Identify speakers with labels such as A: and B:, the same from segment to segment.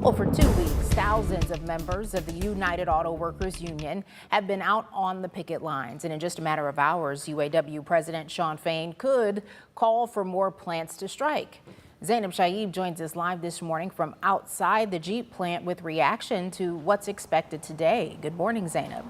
A: Well, for 2 weeks, thousands of members of the United Auto Workers Union have been out on the picket lines. And in just a matter of hours, UAW President Shawn Fain could call for more plants to strike. Zainab Shaib joins us live this morning from outside the Jeep plant with reaction to what's expected today. Good morning, Zainab.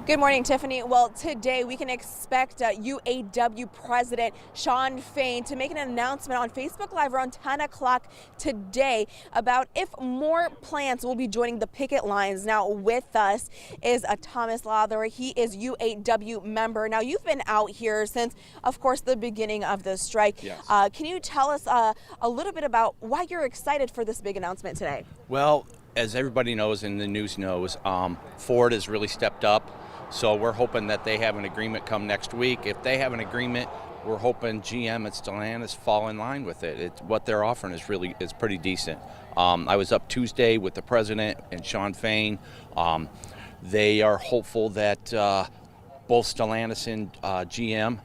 B: Good morning, Tiffany. Well, today we can expect UAW President Shawn Fain to make an announcement on Facebook Live around 10 o'clock today about if more plants will be joining the picket lines. Now, with us is Thomas Lather. He is UAW member. Now, you've been out here since, of course, the beginning of the strike.
C: Yes.
B: Can you tell us a little bit about why you're excited for this big announcement today?
C: Well, as everybody knows and the news knows, Ford has really stepped up. So we're hoping that they have an agreement come next week. If they have an agreement, we're hoping GM and Stellantis fall in line with it. What they're offering is pretty decent. I was up Tuesday with the president and Shawn Fain. They are hopeful that both Stellantis and GM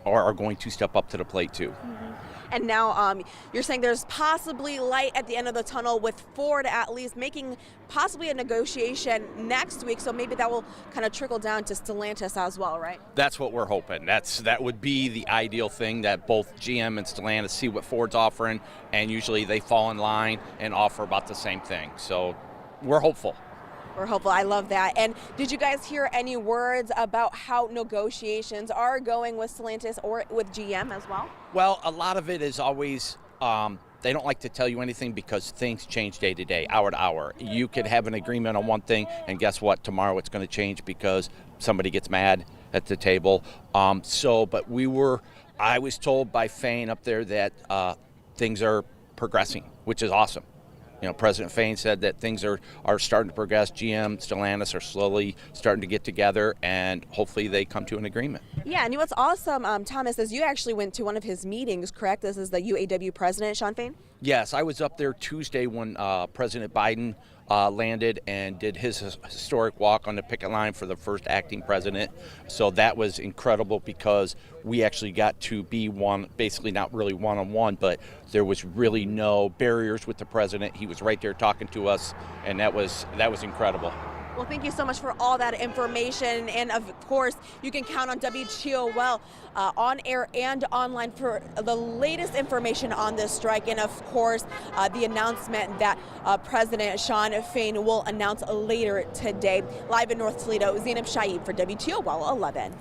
C: are going to step up to the plate too.
B: Mm-hmm. And now you're saying there's possibly light at the end of the tunnel with Ford at least making possibly a negotiation next week. So maybe that will kind of trickle down to Stellantis as well, right?
C: That's what we're hoping. That would be the ideal thing, that both GM and Stellantis see what Ford's offering, and usually they fall in line and offer about the same thing. So we're hopeful.
B: We're hopeful. I love that. And did you guys hear any words about how negotiations are going with Stellantis or with GM as well?
C: Well, a lot of it is always, they don't like to tell you anything because things change day to day, hour to hour. You could have an agreement on one thing, and guess what? Tomorrow it's going to change because somebody gets mad at the table. I was told by Fain up there that things are progressing, which is awesome. You know, President Fain said that things are starting to progress. GM, Stellantis are slowly starting to get together, and hopefully they come to an agreement.
B: Yeah, and what's awesome, Thomas, is you actually went to one of his meetings, correct? This is the UAW President, Shawn Fain?
C: Yes, I was up there Tuesday when President Biden landed and did his historic walk on the picket line for the first acting president. So that was incredible because we actually got to be basically not really one-on-one, but there was really no barriers with the president. He was right there talking to us, and that was incredible.
B: Well, thank you so much for all that information. And of course, you can count on WTOL on air and online for the latest information on this strike. And of course, the announcement that President Shawn Fain will announce later today. Live in North Toledo, Zainab Shaib for WTOL 11.